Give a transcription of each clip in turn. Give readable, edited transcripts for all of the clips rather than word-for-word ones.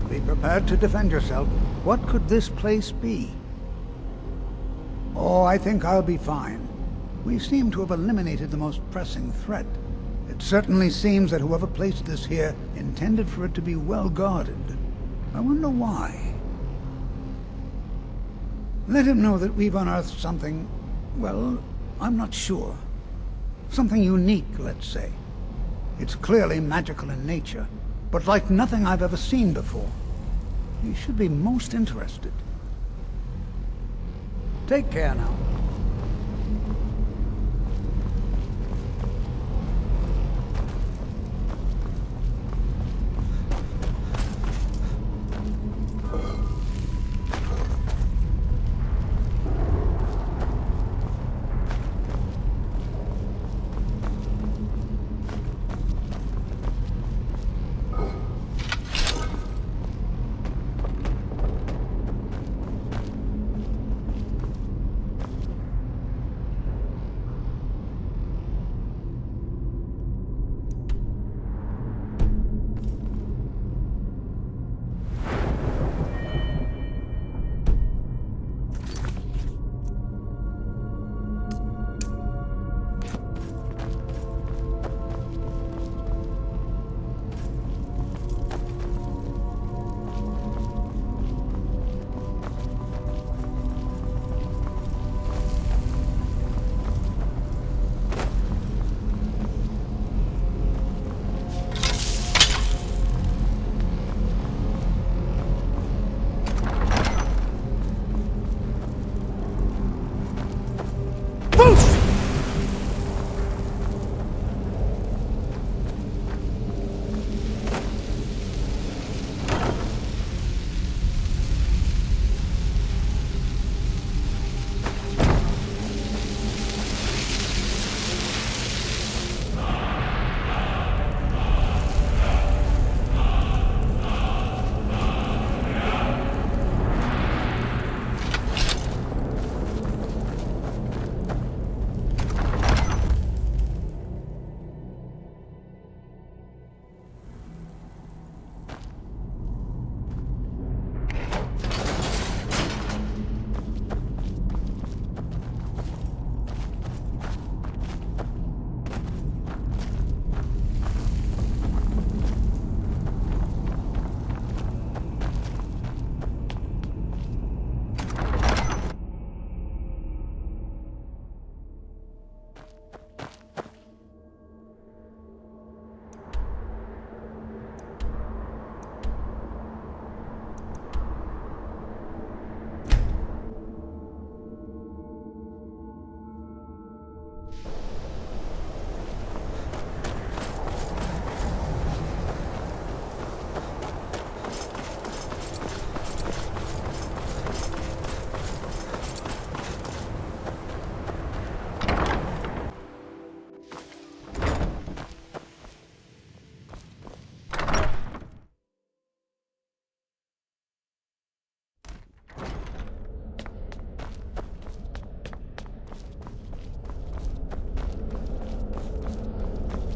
Be prepared to defend yourself. What could this place be? Oh, I think I'll be fine. We seem to have eliminated the most pressing threat. It certainly seems that whoever placed this here intended for it to be well guarded. I wonder why. Let him know that we've unearthed something, well, I'm not sure. Something unique, let's say. It's clearly magical in nature, but like nothing I've ever seen before. He should be most interested. Take care now.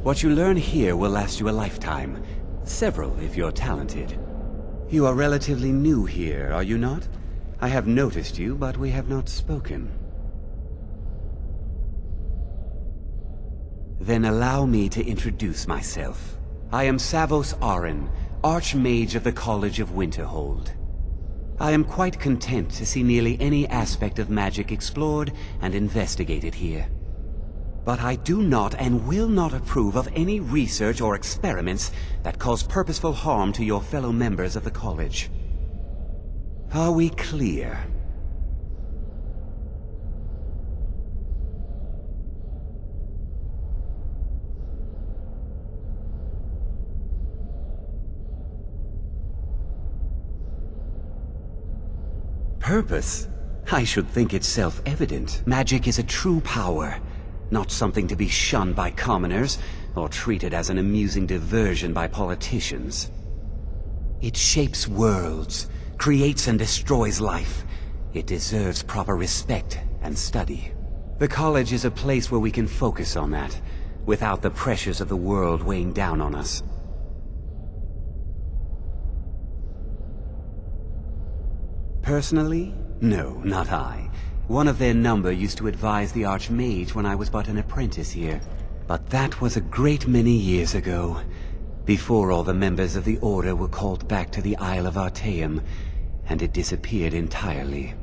What you learn here will last you a lifetime. Several, if you're talented. You are relatively new here, are you not? I have noticed you, but we have not spoken. Then allow me to introduce myself. I am Savos Arin, Archmage of the College of Winterhold. I am quite content to see nearly any aspect of magic explored and investigated here. But I do not and will not approve of any research or experiments that cause purposeful harm to your fellow members of the college. Are we clear? Purpose? I should think it's self-evident. Magic is a true power. Not something to be shunned by commoners, or treated as an amusing diversion by politicians. It shapes worlds, creates and destroys life. It deserves proper respect and study. The college is a place where we can focus on that, without the pressures of the world weighing down on us. Personally? No, not I. One of their number used to advise the Archmage when I was but an apprentice here. But that was a great many years ago, before all the members of the Order were called back to the Isle of Artaeum, and it disappeared entirely.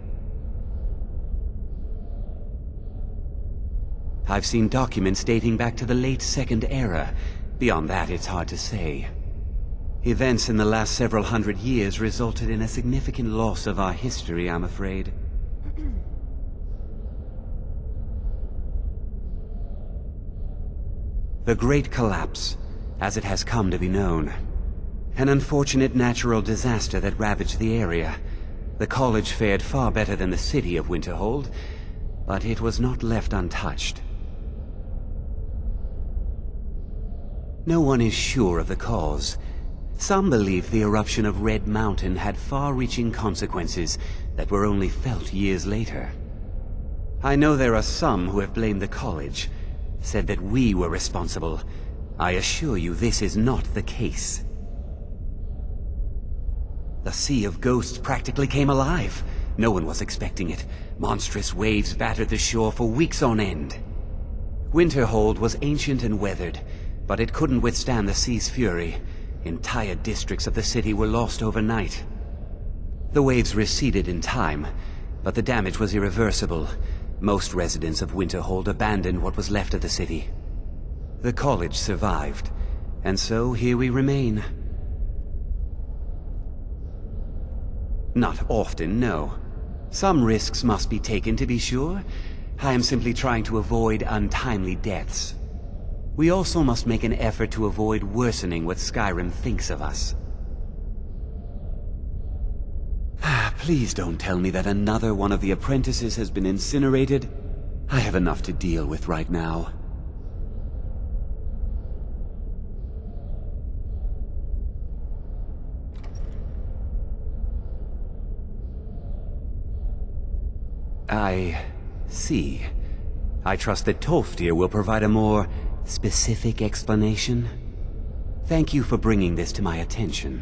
I've seen documents dating back to the late Second Era. Beyond that, it's hard to say. Events in the last several hundred years resulted in a significant loss of our history, I'm afraid. The Great Collapse, as it has come to be known. An unfortunate natural disaster that ravaged the area. The college fared far better than the city of Winterhold, but it was not left untouched. No one is sure of the cause. Some believe the eruption of Red Mountain had far-reaching consequences that were only felt years later. I know there are some who have blamed the college, said that we were responsible. I assure you this is not the case. The Sea of Ghosts practically came alive. No one was expecting it. Monstrous waves battered the shore for weeks on end. Winterhold was ancient and weathered, but it couldn't withstand the sea's fury. Entire districts of the city were lost overnight. The waves receded in time, but the damage was irreversible. Most residents of Winterhold abandoned what was left of the city. The college survived, and so here we remain. Not often, no. Some risks must be taken, to be sure. I am simply trying to avoid untimely deaths. We also must make an effort to avoid worsening what Skyrim thinks of us. Please don't tell me that another one of the apprentices has been incinerated. I have enough to deal with right now. I see. I trust that Tolfdir will provide a more specific explanation. Thank you for bringing this to my attention.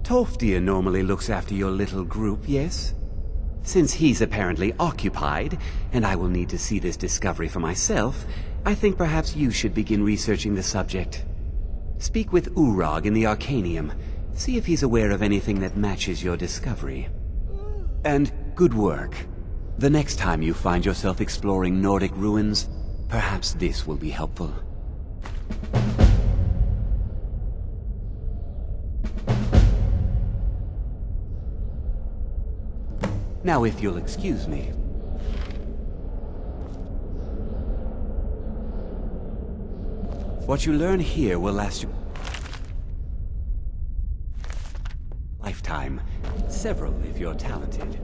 Tolfdir normally looks after your little group, yes? Since he's apparently occupied, and I will need to see this discovery for myself, I think perhaps you should begin researching the subject. Speak with Urag in the Arcanium. See if he's aware of anything that matches your discovery. And good work. The next time you find yourself exploring Nordic ruins, perhaps this will be helpful. Now, if you'll excuse me. What you learn here will last you lifetime. Several, if you're talented.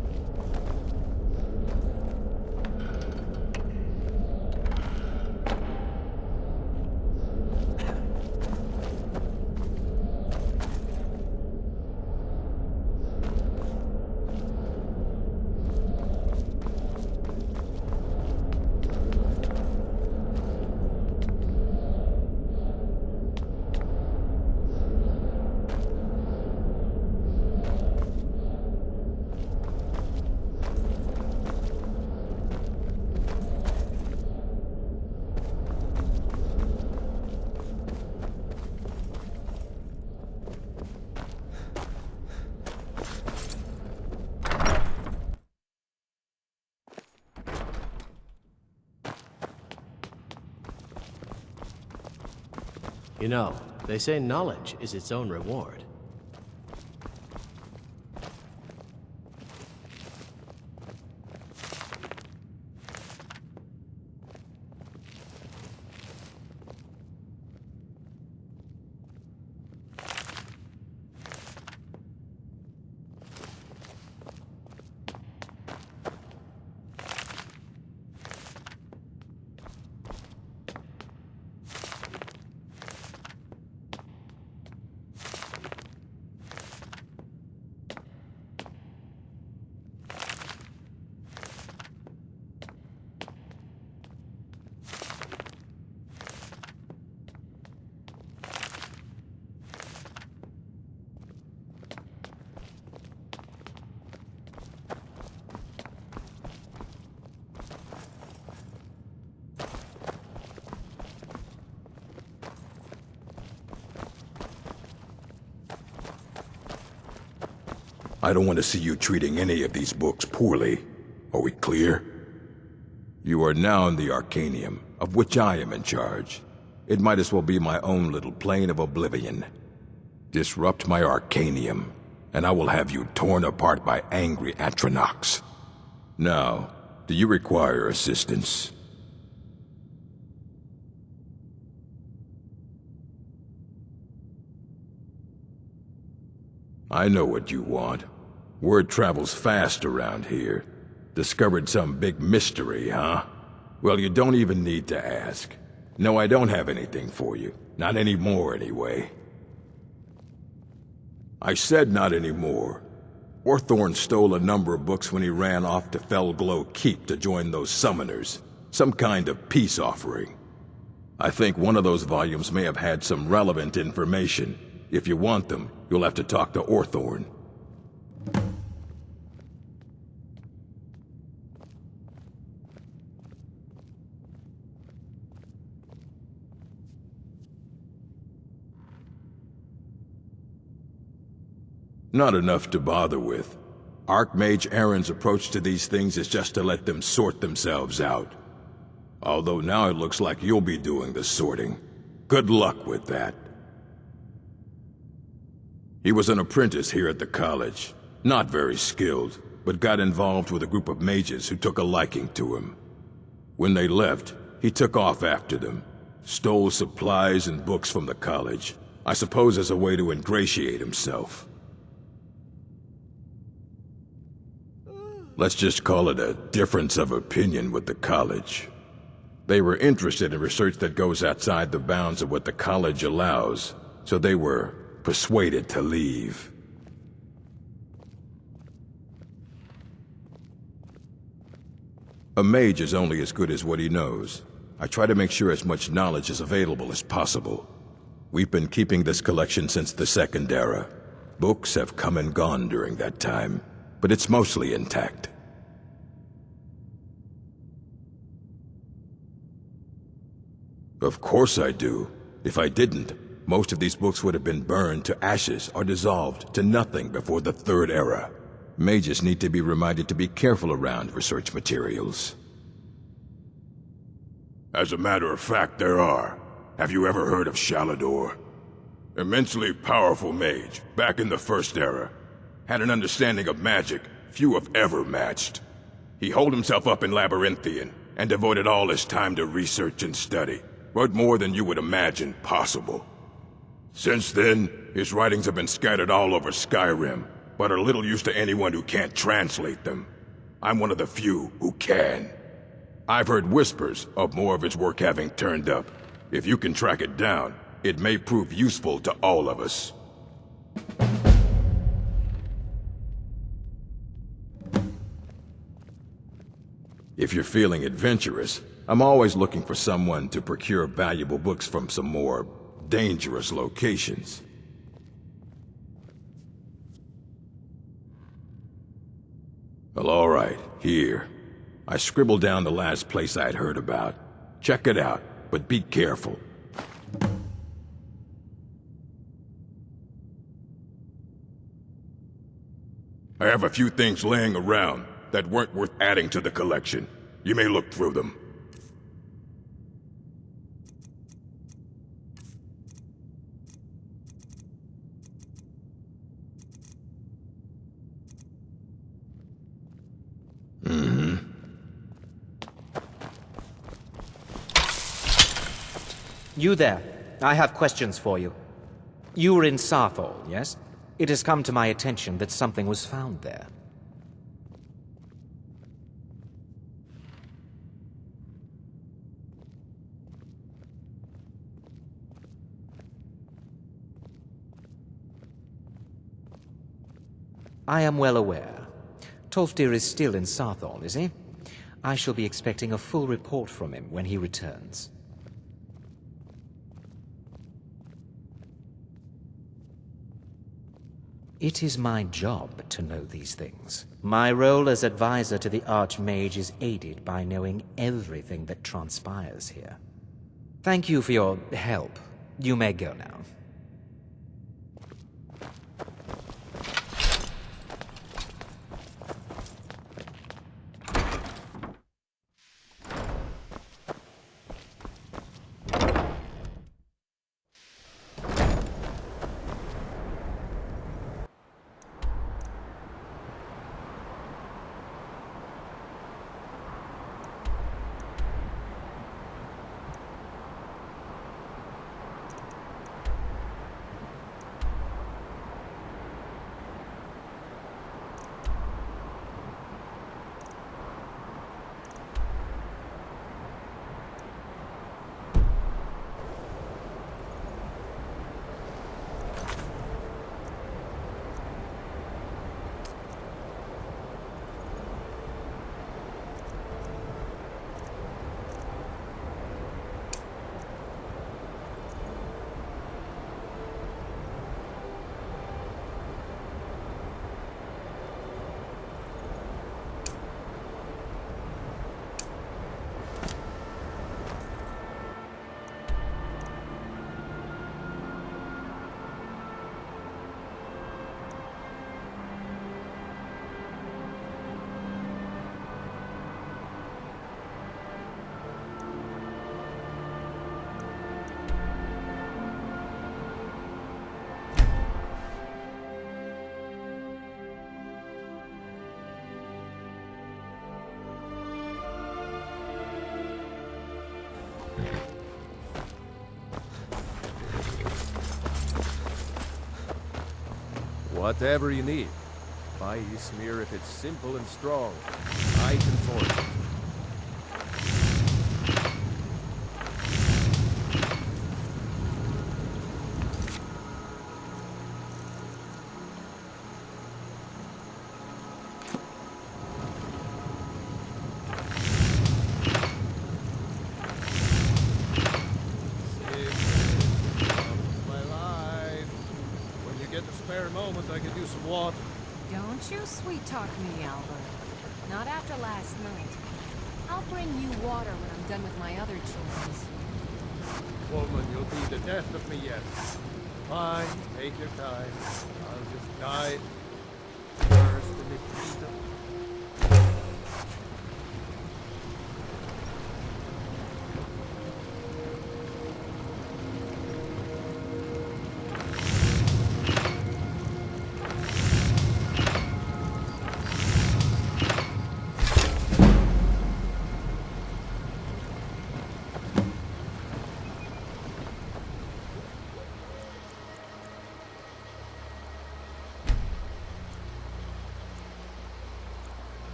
You know, they say knowledge is its own reward. I don't want to see you treating any of these books poorly. Are we clear? You are now in the Arcanium, of which I am in charge. It might as well be my own little plane of oblivion. Disrupt my Arcanium, and I will have you torn apart by angry Atronachs. Now, do you require assistance? I know what you want. Word travels fast around here. Discovered some big mystery, huh? Well, you don't even need to ask. No, I don't have anything for you. Not anymore, anyway. I said not anymore. Orthorn stole a number of books when he ran off to Felglow Keep to join those summoners. Some kind of peace offering. I think one of those volumes may have had some relevant information. If you want them, you'll have to talk to Orthorn. Not enough to bother with. Archmage Aaron's approach to these things is just to let them sort themselves out. Although now it looks like you'll be doing the sorting. Good luck with that. He was an apprentice here at the college. Not very skilled, but got involved with a group of mages who took a liking to him. When they left, he took off after them. Stole supplies and books from the college. I suppose as a way to ingratiate himself. Let's just call it a difference of opinion with the college. They were interested in research that goes outside the bounds of what the college allows, so they were persuaded to leave. A mage is only as good as what he knows. I try to make sure as much knowledge is available as possible. We've been keeping this collection since the Second Era. Books have come and gone during that time, but it's mostly intact. Of course I do. If I didn't, most of these books would have been burned to ashes or dissolved to nothing before the Third Era. Mages need to be reminded to be careful around research materials. As a matter of fact, there are. Have you ever heard of Shalador? Immensely powerful mage, back in the First Era. Had an understanding of magic few have ever matched. He holed himself up in Labyrinthian and devoted all his time to research and study. Wrote more than you would imagine possible. Since then, his writings have been scattered all over Skyrim, but are little use to anyone who can't translate them. I'm one of the few who can. I've heard whispers of more of his work having turned up. If you can track it down, it may prove useful to all of us. If you're feeling adventurous, I'm always looking for someone to procure valuable books from some more dangerous locations. Well, all right, here. I scribbled down the last place I'd heard about. Check it out, but be careful. I have a few things laying around that weren't worth adding to the collection. You may look through them. You there. I have questions for you. You were in Sarthal, yes? It has come to my attention that something was found there. I am well aware. Tolfdir is still in Sarthal, is he? I shall be expecting a full report from him when he returns. It is my job to know these things. My role as advisor to the Archmage is aided by knowing everything that transpires here. Thank you for your help. You may go now. Whatever you need. Buy smear if it's simple and strong. I can forge it. I could use some water. Don't you sweet-talk me, Albert. Not after last night. I'll bring you water when I'm done with my other chores. Woman, you'll be the death of me yet. Fine, take your time. I'll just die first and it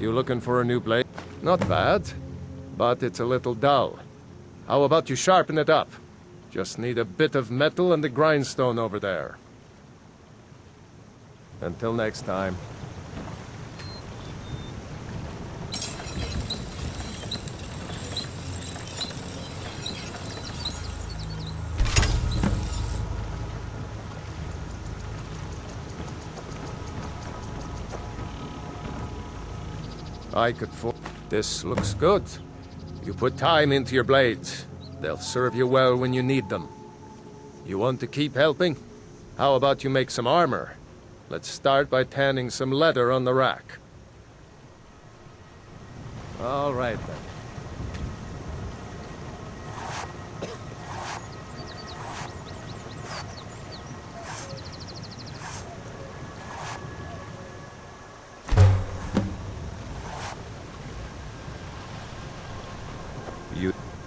You looking for a new blade? Not bad, but it's a little dull. How about you sharpen it up? Just need a bit of metal and the grindstone over there. Until next time. I could This looks good. You put time into your blades. They'll serve you well when you need them. You want to keep helping? How about you make some armor? Let's start by tanning some leather on the rack. All right then.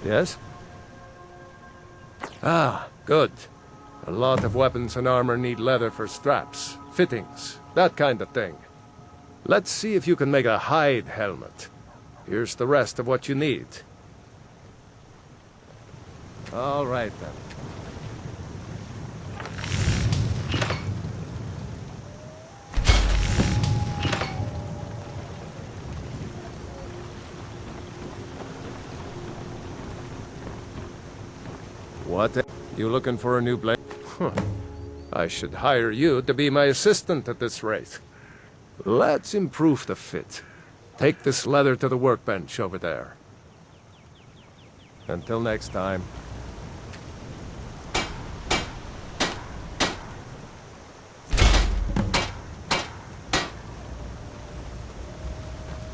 Yes? Ah, good. A lot of weapons and armor need leather for straps, fittings, that kind of thing. Let's see if you can make a hide helmet. Here's the rest of what you need. All right then. What? You looking for a new blade? Huh. I should hire you to be my assistant at this rate. Let's improve the fit. Take this leather to the workbench over there. Until next time.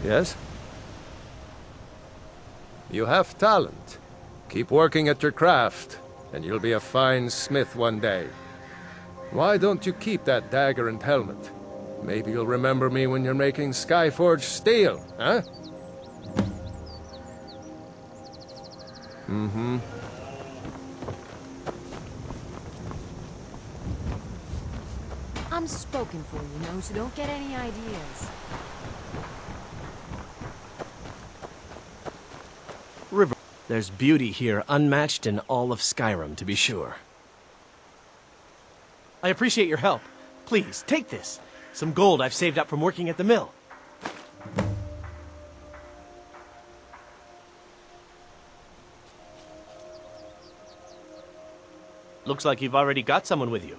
Yes? You have talent. Keep working at your craft, and you'll be a fine smith one day. Why don't you keep that dagger and helmet? Maybe you'll remember me when you're making Skyforge steel, huh? Mm-hmm. I'm spoken for, you know, so don't get any ideas. River. There's beauty here unmatched in all of Skyrim, to be sure. I appreciate your help. Please, take this. Some gold I've saved up from working at the mill. Looks like you've already got someone with you.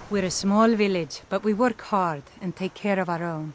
We're a small village, but we work hard and take care of our own.